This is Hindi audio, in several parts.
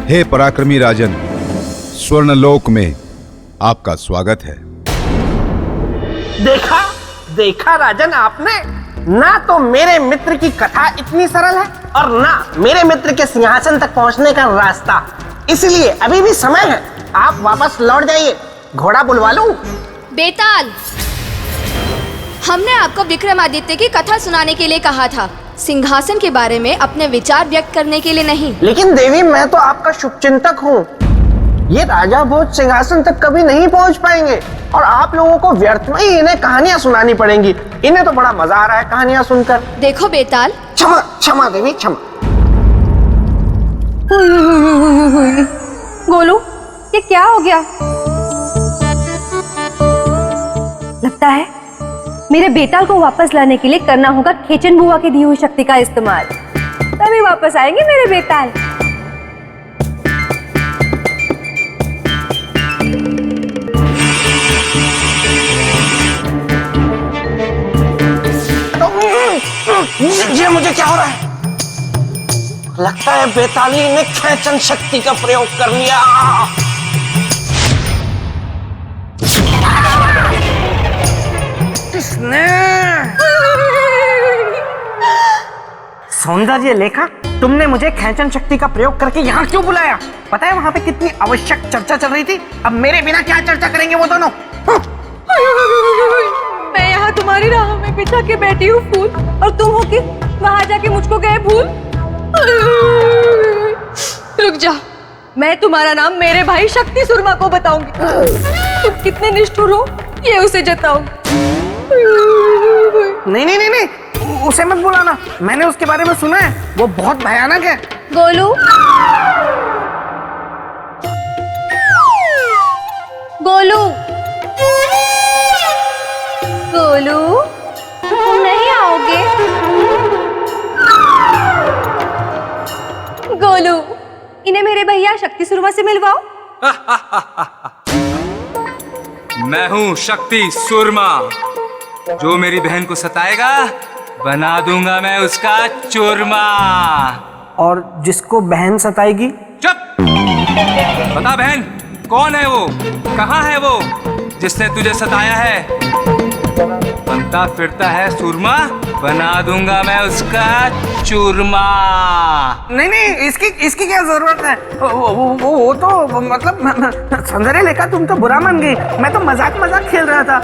हे पराक्रमी राजन, स्वर्णलोक में आपका स्वागत है। देखा देखा राजन आपने, ना तो मेरे मित्र की कथा इतनी सरल है और ना मेरे मित्र के सिंहासन तक पहुंचने का रास्ता। इसलिए अभी भी समय है, आप वापस लौट जाइए। घोड़ा बुलवा लूं? बेताल, हमने आपको विक्रमादित्य की कथा सुनाने के लिए कहा था, सिंहासन के बारे में अपने विचार व्यक्त करने के लिए नहीं। लेकिन देवी, मैं तो आपका शुभचिंतक हूँ। ये राजा भोज सिंहासन तक कभी नहीं पहुँच पाएंगे और आप लोगों को व्यर्थ में ही इन्हें कहानियां सुनानी पड़ेंगी। इन्हें तो बड़ा मजा आ रहा है कहानियां सुनकर। देखो बेताल, क्षमा क्षमा देवी, क्षमा। गोलू, ये क्या हो गया? लगता है मेरे बेताल को वापस लाने के लिए करना होगा खेचन बुआ की दी हुई शक्ति का इस्तेमाल, तभी वापस आएंगे मेरे बेताल। ये मुझे क्या हो रहा है? लगता है बेताली ने खेचन शक्ति का प्रयोग कर लिया। किसने? सौंदर्य लेखा, तुमने मुझे खेचन शक्ति का प्रयोग करके यहाँ क्यों बुलाया? पता है वहाँ पे कितनी आवश्यक चर्चा चल रही थी। अब मेरे बिना क्या चर्चा करेंगे वो दोनों? मैं यहाँ तुम्हारी राह में बिछा के बैठी हूँ फूल, और तुम हो कि वहाँ जाके मुझको गए भूल। रुक जा, मैं तुम्हारा नाम मेरे भाई शक्ति सुरमा को बताऊंगी। तुम कितने निष्ठुर हो ये उसे जताऊंगी। नहीं नहीं नहीं नहीं, उसे मत बुलाना, मैंने उसके बारे में सुना है, वो बहुत भयानक है। गोलू, गोलू, गोलू, तुम नहीं आओगे? गोलू, इन्हें मेरे भैया शक्ति सुरमा से मिलवाओ। मैं हूँ शक्ति सुरमा, जो मेरी बहन को सताएगा बना दूंगा मैं उसका चूरमा। और जिसको बहन सताएगी? चुप! बता बहन, कौन है वो, कहाँ है वो जिसने तुझे सताया है? बनता फिरता है सुरमा, बना दूंगा मैं उसका चूरमा। नहीं नहीं, इसकी क्या जरूरत है? वो तो मतलब सौंदर्य लेखा, तुम तो बुरा मान गई। मैं तो मजाक खेल रहा था।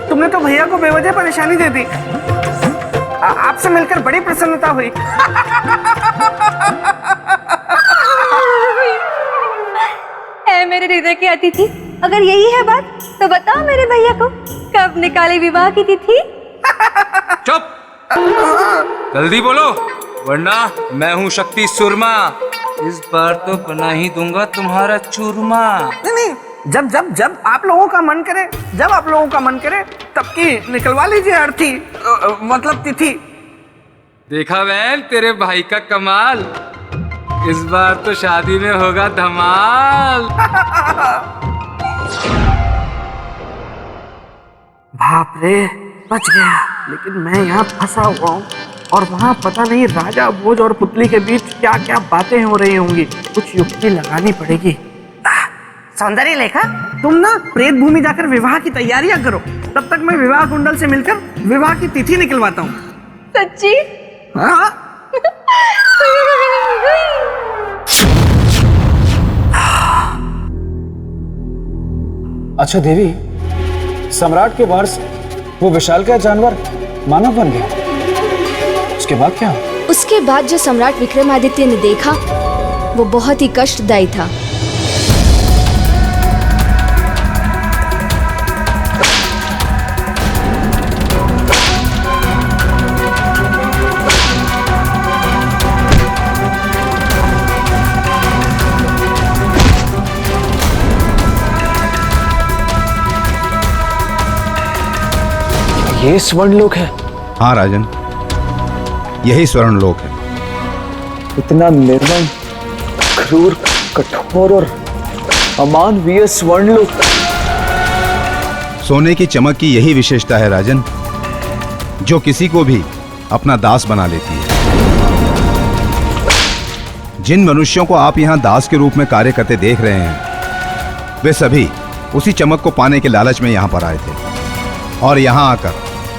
तुमने तो भैया को बेवजह परेशानी दे दी। आपसे मिलकर बड़ी प्रसन्नता हुई। है मेरे हृदय के अतिथि, अगर यही है बात तो बताओ मेरे भैया को कब निकाले विवाह की तिथि? चुप! जल्दी बोलो, वरना मैं हूँ शक्ति सुरमा, इस बार तो बना ही दूंगा तुम्हारा चूरमा। नहीं, जब आप लोगों का मन करे, जब आप लोगों का मन करे तब की निकलवा लीजिए अर्थी, मतलब तिथि। देखा बहन तेरे भाई का कमाल, इस बार तो शादी में होगा धमाल। बाप रे, बच गया। लेकिन मैं यहाँ फंसा हुआ हूँ और वहाँ पता नहीं राजा भोज और पुतली के बीच क्या क्या बातें हो रही होंगी। कुछ युक्ति लगानी पड़ेगी। सौंदर्य लेखा, तुम ना प्रेत भूमि जाकर विवाह की तैयारियां करो, तब तक मैं विवाह कुंडल से मिलकर विवाह की तिथि निकलवाता हूँ। सच्ची? हाँ। अच्छा देवी, सम्राट के वार से वो विशालकाय जानवर मानव बन गया, उसके बाद क्या? उसके बाद जो सम्राट विक्रमादित्य ने देखा वो बहुत ही कष्टदायी था। ये स्वर्णलोक है? हाँ राजन, यही स्वर्णलोक है। इतना निर्मल, क्रूर, कठोर और अमानवीय स्वर्णलोक। सोने की चमक की यही विशेषता है राजन, जो किसी को भी अपना दास बना लेती है। जिन मनुष्यों को आप यहाँ दास के रूप में कार्य करते देख रहे हैं, वे सभी उसी चमक को पाने के लालच में यहाँ पर आए थे और यहाँ आकर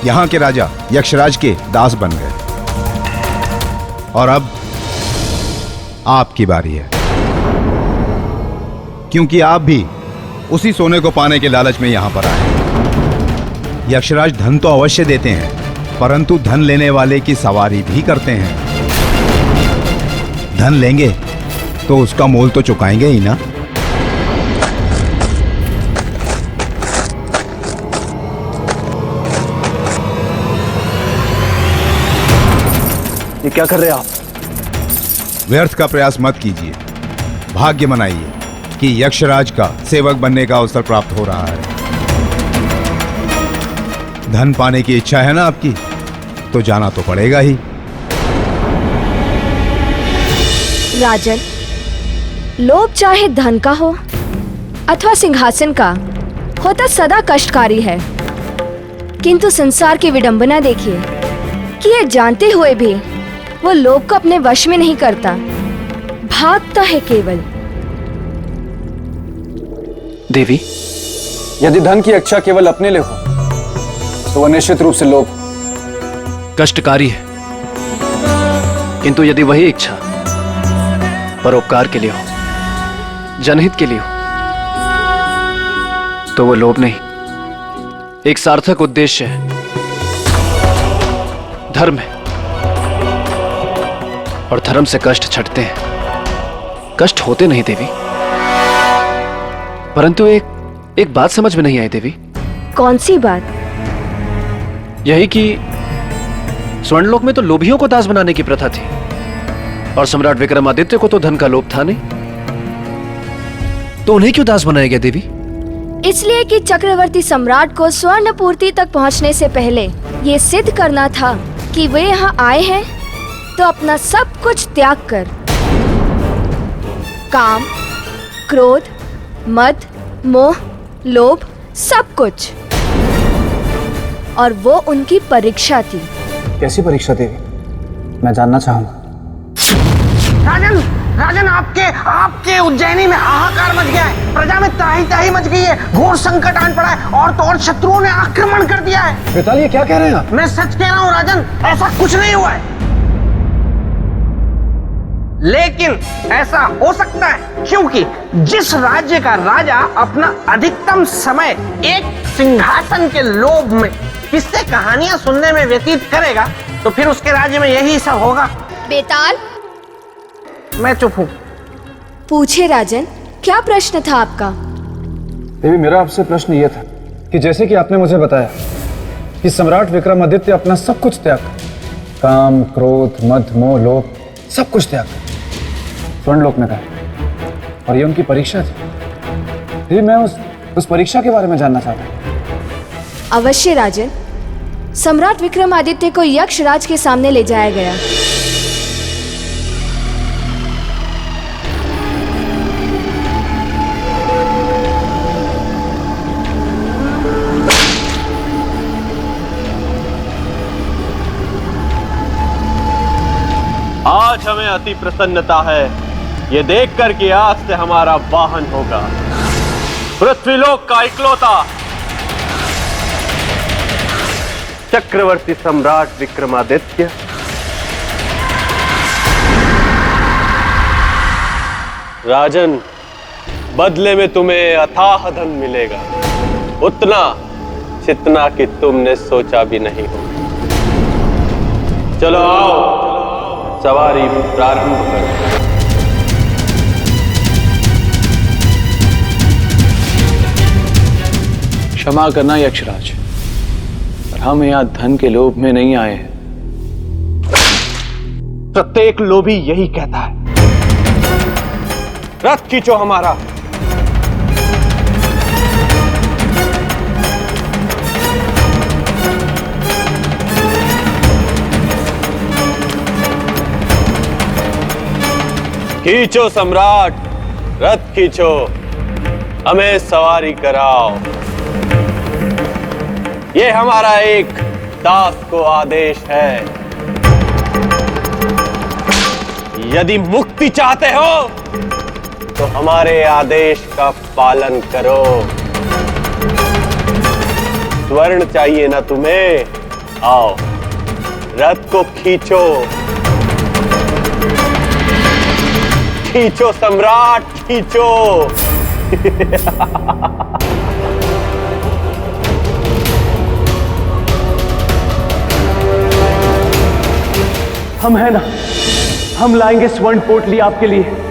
यहाँ के राजा यक्षराज के दास बन गए। और अब आपकी बारी है, क्योंकि आप भी उसी सोने को पाने के लालच में यहाँ पर आए। यक्षराज धन तो अवश्य देते हैं, परंतु धन लेने वाले की सवारी भी करते हैं। धन लेंगे तो उसका मोल तो चुकाएंगे ही ना। ये क्या कर रहे हैं आप? व्यर्थ का प्रयास मत कीजिए, भाग्य मनाइए कि यक्षराज का सेवक बनने का अवसर प्राप्त हो रहा है। धन पाने की इच्छा है ना आपकी, तो जाना तो पड़ेगा ही। राजन, लोभ चाहे धन का हो अथवा सिंहासन का, होता सदा कष्टकारी है। किंतु संसार की विडंबना देखिए कि ये जानते हुए भी वो लोभ को अपने वश में नहीं करता, भागता है केवल। देवी, यदि धन की इच्छा केवल अपने लिए हो तो वह निश्चित रूप से लोभ कष्टकारी है, किंतु यदि वही इच्छा परोपकार के लिए हो, जनहित के लिए हो, तो वो लोभ नहीं, एक सार्थक उद्देश्य है, धर्म है। और धर्म से कष्ट छटते हैं, कष्ट होते नहीं देवी। परंतु एक बात समझ में नहीं आई देवी। कौन सी बात? यही कि स्वर्णलोक में तो लोभियों को दास बनाने की प्रथा थी और सम्राट विक्रमादित्य को तो धन का लोभ था नहीं, तो उन्हें क्यों दास बनाया गया देवी? इसलिए कि चक्रवर्ती सम्राट को स्वर्ण पूर्ति तक पहुंचने से पहले ये सिद्ध करना था कि वे यहाँ आए हैं तो अपना सब कुछ त्याग कर काम, क्रोध, मद, मोह, लोभ, सब कुछ। और वो उनकी परीक्षा थी। कैसी परीक्षा देवी? मैं जानना चाहूंगा। राजन, राजन, आपके उज्जैनी में हाहाकार मच गया है, प्रजा में त्राही मच गई है, घोर संकट आन पड़ा है और तो और शत्रुओं ने आक्रमण कर दिया है। बेताल, ये क्या कह रहे हैं आप? मैं सच कह रहा हूँ राजन, ऐसा कुछ नहीं हुआ है, लेकिन ऐसा हो सकता है क्योंकि जिस राज्य का राजा अपना अधिकतम समय एक सिंहासन के लोभ में किससे कहानियां सुनने में व्यतीत करेगा, तो फिर उसके राज्य में यही सब होगा। बेताल, मैं चुप हूं। पूछे राजन, क्या प्रश्न था आपका? देवी, मेरा आपसे प्रश्न यह था कि जैसे कि आपने मुझे बताया कि सम्राट विक्रमादित्य अपना सब कुछ त्याग, काम, क्रोध, मद, मोह, लोभ, सब कुछ त्याग स्वर्णलोक में गए और ये उनकी परीक्षा थी। देवी, मैं उस परीक्षा के बारे में जानना चाहता हूँ। अवश्य राजन। सम्राट विक्रमादित्य को यक्षराज के सामने ले जाया गया। आज हमें अति प्रसन्नता है ये देखकर कि आज से हमारा वाहन होगा पृथ्वीलोक का इकलौता चक्रवर्ती सम्राट विक्रमादित्य। राजन, बदले में तुम्हें अथाह धन मिलेगा, उतना जितना कि तुमने सोचा भी नहीं हो। चलो आओ, सवारी प्रारंभ करो। क्षमा करना यक्षराज, पर हम यहाँ धन के लोभ में नहीं आए हैं। प्रत्येक लोभी यही कहता है। रथ खींचो हमारा। खींचो सम्राट, रथ खींचो, हमें सवारी कराओ। ये हमारा एक दास को आदेश है। यदि मुक्ति चाहते हो तो हमारे आदेश का पालन करो। स्वर्ण चाहिए ना तुम्हें? आओ, रथ को खींचो, खींचो सम्राट, खींचो। हम है ना, हम लाएंगे स्वर्ण पोटली आपके लिए।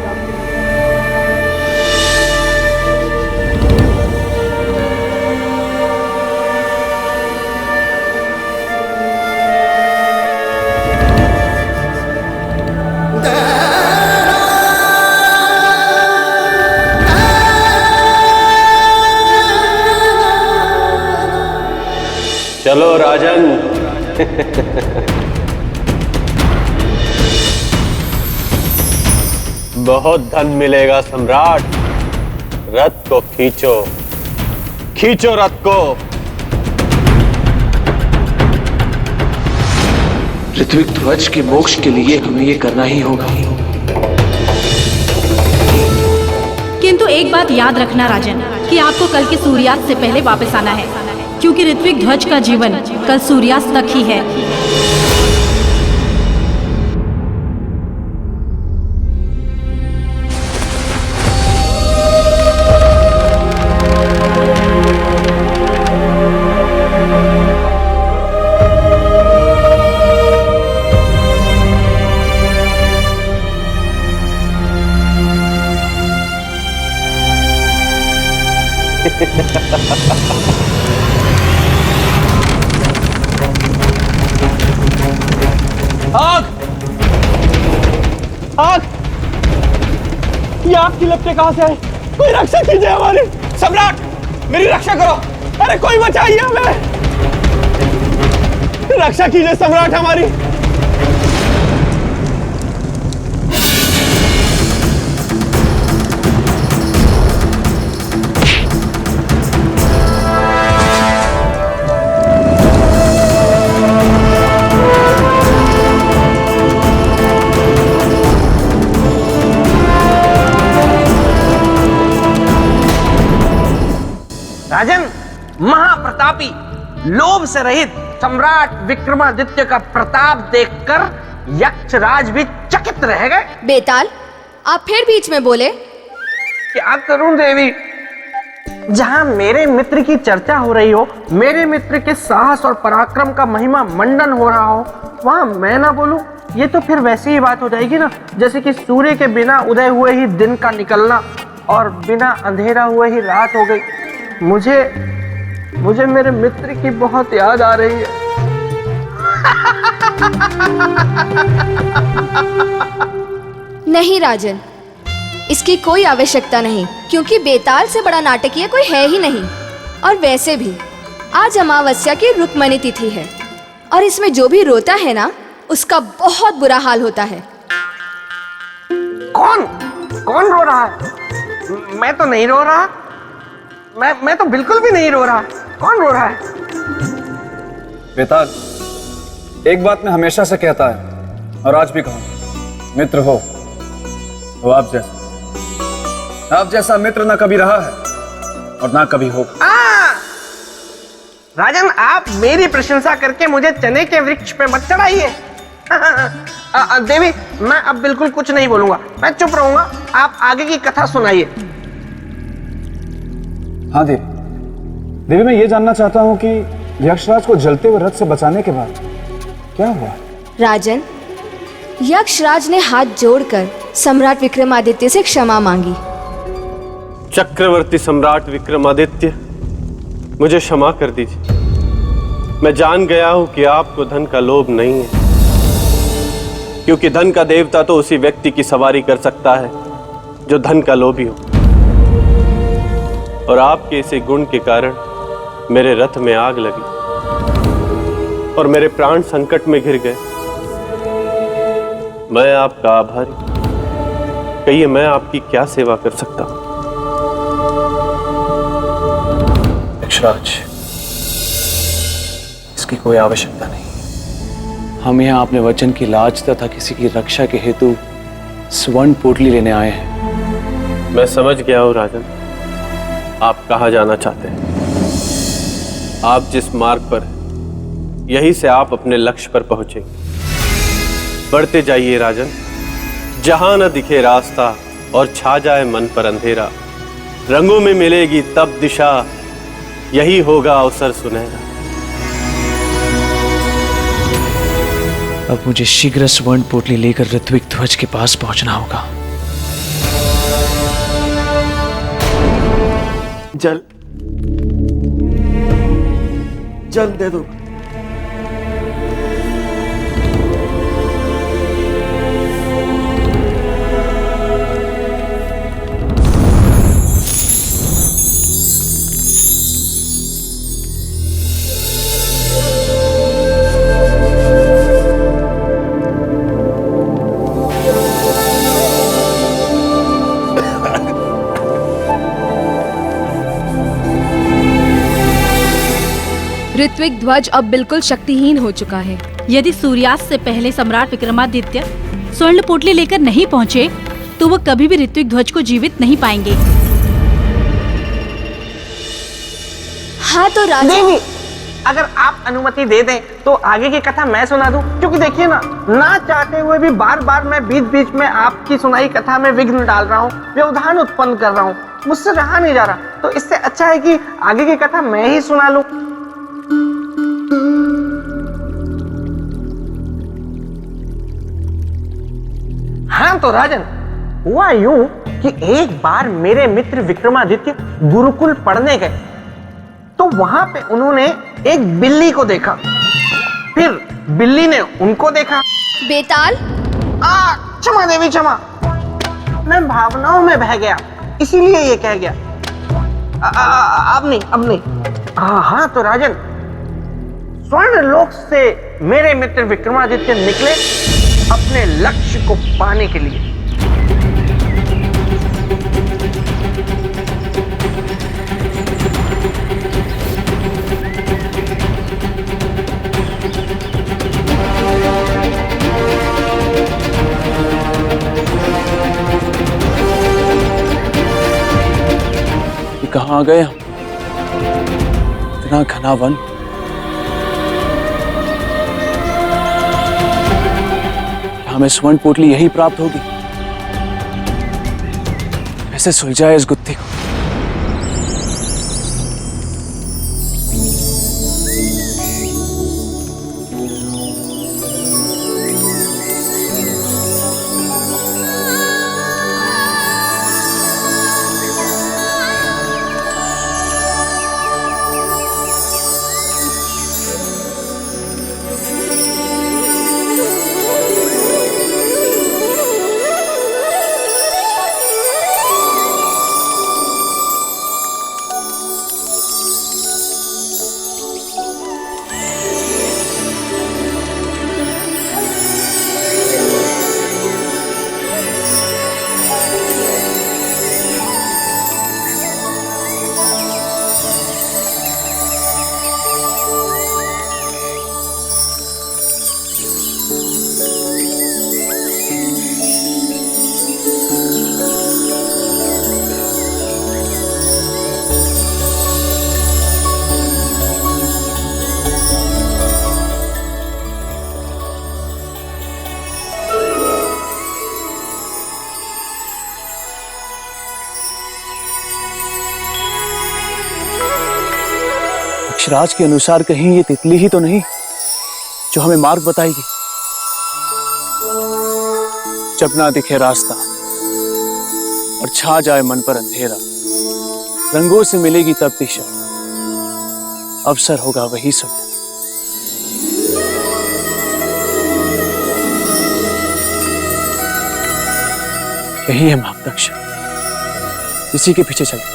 चलो राजन। बहुत धन मिलेगा सम्राट। रथ को खींचो, खींचो रथ को। ऋत्विक ध्वज के मोक्ष के लिए हमें ये करना ही होगा। किंतु एक बात याद रखना राजन, कि आपको कल के सूर्यास्त से पहले वापस आना है, क्योंकि ऋत्विक ध्वज का जीवन कल सूर्यास्त तक ही है। आग! आग! ये आग की लपटें कहां से आई? कोई रक्षा कीजिए हमारी। सम्राट, मेरी रक्षा करो। अरे कोई बचाइए हमें। रक्षा कीजिए सम्राट हमारी। राजन, महाप्रतापी, लोभ से रहित सम्राट विक्रमादित्य का प्रताप देखकर यक्षराज भी चकित रह गए। बेताल, आप फिर बीच में बोले। क्या करूं देवी, जहां मेरे मित्र की चर्चा हो रही हो, मेरे मित्र के साहस और पराक्रम का महिमा मंडन हो रहा हो, वहां मैं ना बोलूं, ये तो फिर वैसी ही बात हो जाएगी ना, जैसे कि सूर्य के बिना उदय हुए ही दिन का निकलना और बिना अंधेरा हुए ही रात हो गई। मुझे मेरे मित्र की बहुत याद आ रही है। नहीं राजन, इसकी कोई आवश्यकता नहीं, क्योंकि बेताल से बड़ा नाटकीय कोई है ही नहीं। और वैसे भी आज अमावस्या की रुक्मणी तिथि है, और इसमें जो भी रोता है ना, उसका बहुत बुरा हाल होता है। कौन रो रहा है? मैं तो नहीं रो रहा। मैं तो बिल्कुल भी नहीं रो रहा। कौन रो रहा है? बेताल, एक बात मैं हमेशा से कहता है और आज भी कहूं, मित्र हो तो आप जैसा मित्र ना कभी रहा है और ना कभी होगा। राजन, आप मेरी प्रशंसा करके मुझे चने के वृक्ष पे मत चढ़ाइए। देवी, मैं अब बिल्कुल कुछ नहीं बोलूंगा, मैं चुप रहूंगा। आप आगे की कथा सुनाइए। हाँ देवी, मैं ये जानना चाहता हूं कि यक्षराज को जलते हुए रथ से बचाने के बाद क्या हुआ? राजन, यक्षराज ने हाथ जोड़कर सम्राट विक्रमादित्य से क्षमा मांगी। चक्रवर्ती सम्राट विक्रमादित्य, मुझे क्षमा कर दीजिए। मैं जान गया हूं कि आपको धन का लोभ नहीं है, क्योंकि धन का देवता तो उसी व्यक्ति की सवारी कर सकता है जो धन का लोभी हो। और आपके इसी गुण के कारण मेरे रथ में आग लगी और मेरे प्राण संकट में घिर गए। मैं आपका आभारी। कहिए, मैं आपकी क्या सेवा कर सकता हूं? यक्षराज, इसकी कोई आवश्यकता नहीं। हम यहाँ अपने वचन की लाज तथा किसी की रक्षा के हेतु स्वर्ण पोटली लेने आए हैं। मैं समझ गया हूं राजन, आप कहाँ जाना चाहते हैं। आप जिस मार्ग पर हैं, यहीं से आप अपने लक्ष्य पर पहुंचेंगे। बढ़ते जाइए राजन, जहां न दिखे रास्ता और छा जाए मन पर अंधेरा, रंगों में मिलेगी तब दिशा, यही होगा अवसर सुनहरा। अब मुझे शीघ्र स्वर्ण पोटली लेकर ऋत्विक ध्वज के पास पहुंचना होगा। जल जल दे दो। ऋत्विक ध्वज अब बिल्कुल शक्तिहीन हो चुका है। यदि सूर्यास्त से पहले सम्राट विक्रमादित्य स्वर्ण पोटली लेकर नहीं पहुंचे तो वो कभी भी ऋत्विक ध्वज को जीवित नहीं पाएंगे। हाँ तो राजा देवी, अगर आप अनुमति दे दें तो आगे की कथा मैं सुना दूं, क्योंकि देखिए ना चाहते हुए भी बार बार मैं बीच बीच में आपकी सुनाई कथा में विघ्न डाल रहा हूँ, व्यवधान उत्पन्न कर रहा हूँ, मुझसे रहा नहीं जा रहा। तो इससे अच्छा है कि आगे की कथा मैं ही सुना लूं। हाँ तो राजन, हुआ यूं कि एक बार मेरे मित्र विक्रमादित्य गुरुकुल पढ़ने गए, तो वहां पे उन्होंने एक बिल्ली को देखा, फिर बिल्ली ने उनको देखा। बेताल, क्षमा देवी क्षमा, मैं भावनाओं में बह गया, इसीलिए ये कह गया। अब नहीं। हाँ तो राजन, स्वर्ण लोक से मेरे मित्र विक्रमादित्य निकले अपने लक्ष्य को पाने के लिए। ये कहाँ आ गए हम? इतना घना वन। हमें स्वर्ण पोटली यही प्राप्त होगी। कैसे सुलझाए इस गुत्थी को? यक्षराज के अनुसार कहीं ये तितली ही तो नहीं जो हमें मार्ग बताएगी। जब ना दिखे रास्ता और छा जाए मन पर अंधेरा, रंगों से मिलेगी तब दिशा, अवसर होगा वही समय। यही है मार्गदर्शन, इसी के पीछे चलते।